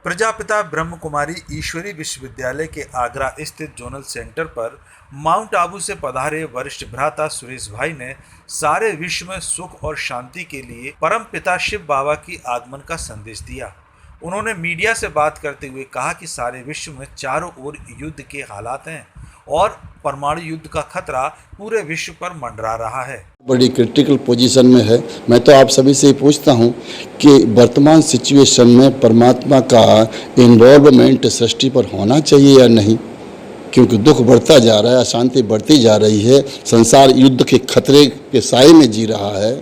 प्रजापिता ब्रह्म कुमारी ईश्वरी विश्वविद्यालय के आगरा स्थित जोनल सेंटर पर माउंट आबू से पधारे वरिष्ठ भ्राता सुरेश भाई ने सारे विश्व में सुख और शांति के लिए परम पिता शिव बाबा की आगमन का संदेश दिया। उन्होंने मीडिया से बात करते हुए कहा कि सारे विश्व में चारों ओर युद्ध के हालात हैं और परमाणु युद्ध का खतरा पूरे विश्व पर मंडरा रहा है। बड़ी क्रिटिकल पोजीशन में है। मैं तो आप सभी से पूछता हूं कि वर्तमान सिचुएशन में परमात्मा का इन्वॉल्वमेंट सृष्टि पर होना चाहिए या नहीं, क्योंकि दुख बढ़ता जा रहा है, अशांति बढ़ती जा रही है, संसार युद्ध के खतरे के साए में जी रहा है,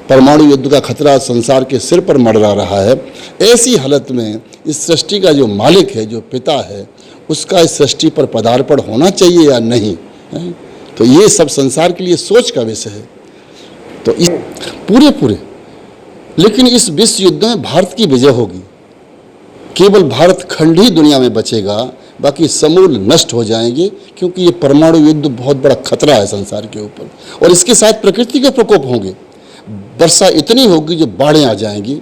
परमाणु युद्ध का खतरा संसार के सिर पर मंडरा रहा है। ऐसी हालत में इस सृष्टि का जो मालिक है, जो पिता है, उसका इस सृष्टि पर पदार्पण होना चाहिए या नहीं है? तो ये सब संसार के लिए सोच का विषय है। तो इस पूरे लेकिन इस विश्व युद्ध में भारत की विजय होगी। केवल भारत खंड ही दुनिया में बचेगा, बाकी समूल नष्ट हो जाएंगे, क्योंकि ये परमाणु युद्ध बहुत बड़ा खतरा है संसार के ऊपर। और इसके साथ प्रकृति के प्रकोप होंगे। वर्षा इतनी होगी जो बाढ़ें आ जाएंगी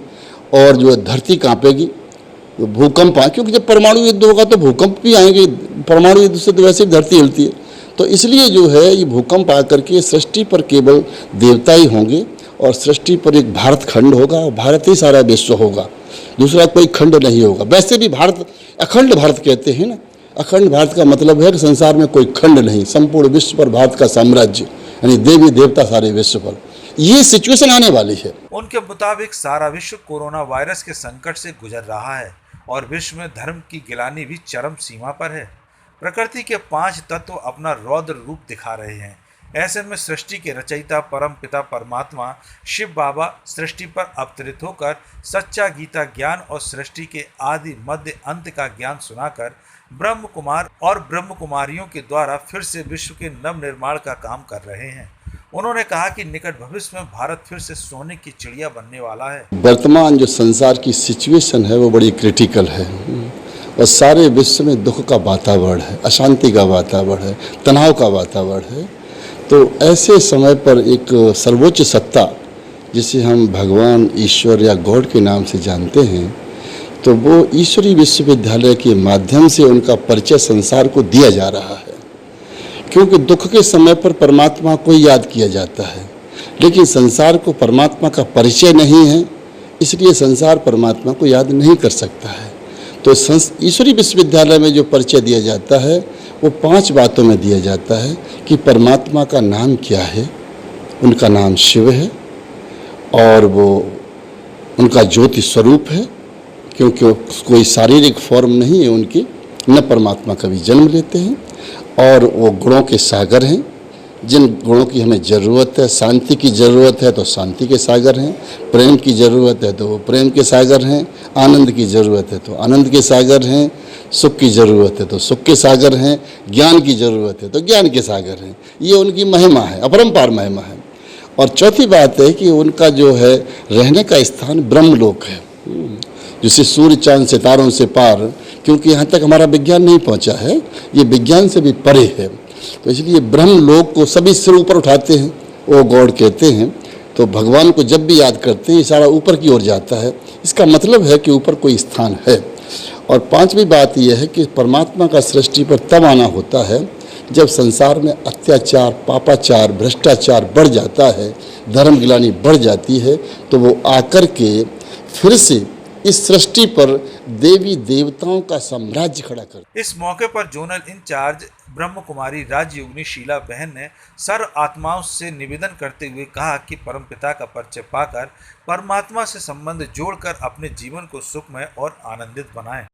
और जो धरती कांपेगी, भूकंप आए, क्योंकि जब परमाणु युद्ध होगा तो भूकंप भी आएंगे। परमाणु युद्ध से तो वैसे ही धरती हिलती है। तो इसलिए जो है ये भूकंप आकर के सृष्टि पर केवल देवता ही होंगे और सृष्टि पर एक भारत खंड होगा और भारत ही सारा विश्व होगा, दूसरा कोई खंड नहीं होगा। वैसे भी भारत अखंड भारत कहते हैं ना। अखंड भारत का मतलब है कि संसार में कोई खंड नहीं, संपूर्ण विश्व पर भारत का साम्राज्य, यानी देवी देवता सारे विश्व पर। ये सिचुएशन आने वाली है। उनके मुताबिक सारा विश्व कोरोना वायरस के संकट से गुजर रहा है और विश्व में धर्म की गिलानी भी चरम सीमा पर है। प्रकृति के 5 तत्व अपना रौद्र रूप दिखा रहे हैं। ऐसे में सृष्टि के रचयिता परम पिता परमात्मा शिव बाबा सृष्टि पर अवतरित होकर सच्चा गीता ज्ञान और सृष्टि के आदि मध्य अंत का ज्ञान सुनाकर ब्रह्म कुमार और ब्रह्म कुमारियों के द्वारा फिर से विश्व के नव निर्माण का काम कर रहे हैं। उन्होंने कहा कि निकट भविष्य में भारत फिर से सोने की चिड़िया बनने वाला है। वर्तमान जो संसार की सिचुएशन है वो बड़ी क्रिटिकल है और सारे विश्व में दुख का वातावरण है, अशांति का वातावरण है, तनाव का वातावरण है। तो ऐसे समय पर एक सर्वोच्च सत्ता, जिसे हम भगवान, ईश्वर या गॉड के नाम से जानते हैं, तो वो ईश्वरी विश्वविद्यालय के माध्यम से उनका परिचय संसार को दिया जा रहा है। क्योंकि दुख के समय पर परमात्मा को याद किया जाता है, लेकिन संसार को परमात्मा का परिचय नहीं है, इसलिए संसार परमात्मा को याद नहीं कर सकता है। तो ईश्वरी विश्वविद्यालय में जो परिचय दिया जाता है वो 5 बातों में दिया जाता है कि परमात्मा का नाम क्या है। उनका नाम शिव है और वो उनका ज्योति स्वरूप है, क्योंकि कोई शारीरिक फॉर्म नहीं है उनकी, न परमात्मा कभी जन्म लेते हैं। और वो गुणों के सागर हैं, जिन गुणों की हमें ज़रूरत है। शांति की ज़रूरत है तो शांति के सागर हैं, प्रेम की ज़रूरत है तो वो प्रेम के सागर हैं, आनंद की ज़रूरत है तो आनंद के सागर हैं, सुख की ज़रूरत है तो सुख के सागर हैं, ज्ञान की ज़रूरत है तो ज्ञान के सागर हैं। ये उनकी महिमा है, अपरंपार महिमा है। और चौथी बात है कि उनका जो है रहने का स्थान ब्रह्मलोक है, जिसे सूर्य चांद सितारों से पार, क्योंकि यहाँ तक हमारा विज्ञान नहीं पहुँचा है, ये विज्ञान से भी परे है। तो इसलिए ब्रह्म लोक को सभी सिर ऊपर उठाते हैं, वो गॉड कहते हैं। तो भगवान को जब भी याद करते हैं इशारा ऊपर की ओर जाता है, इसका मतलब है कि ऊपर कोई स्थान है। और 5वीं बात यह है कि परमात्मा का सृष्टि पर तब आना होता है जब संसार में अत्याचार, पापाचार, भ्रष्टाचार बढ़ जाता है, धर्म गिलानी बढ़ जाती है, तो वो आकर के फिर से इस सृष्टि पर देवी देवताओं का साम्राज्य खड़ा कर। इस मौके पर जोनल इंचार्ज ब्रह्म कुमारी राजयोगिनी शीला बहन ने सर्व आत्माओं से निवेदन करते हुए कहा कि परमपिता का परिचय पाकर परमात्मा से संबंध जोड़कर अपने जीवन को सुखमय और आनंदित बनाएं।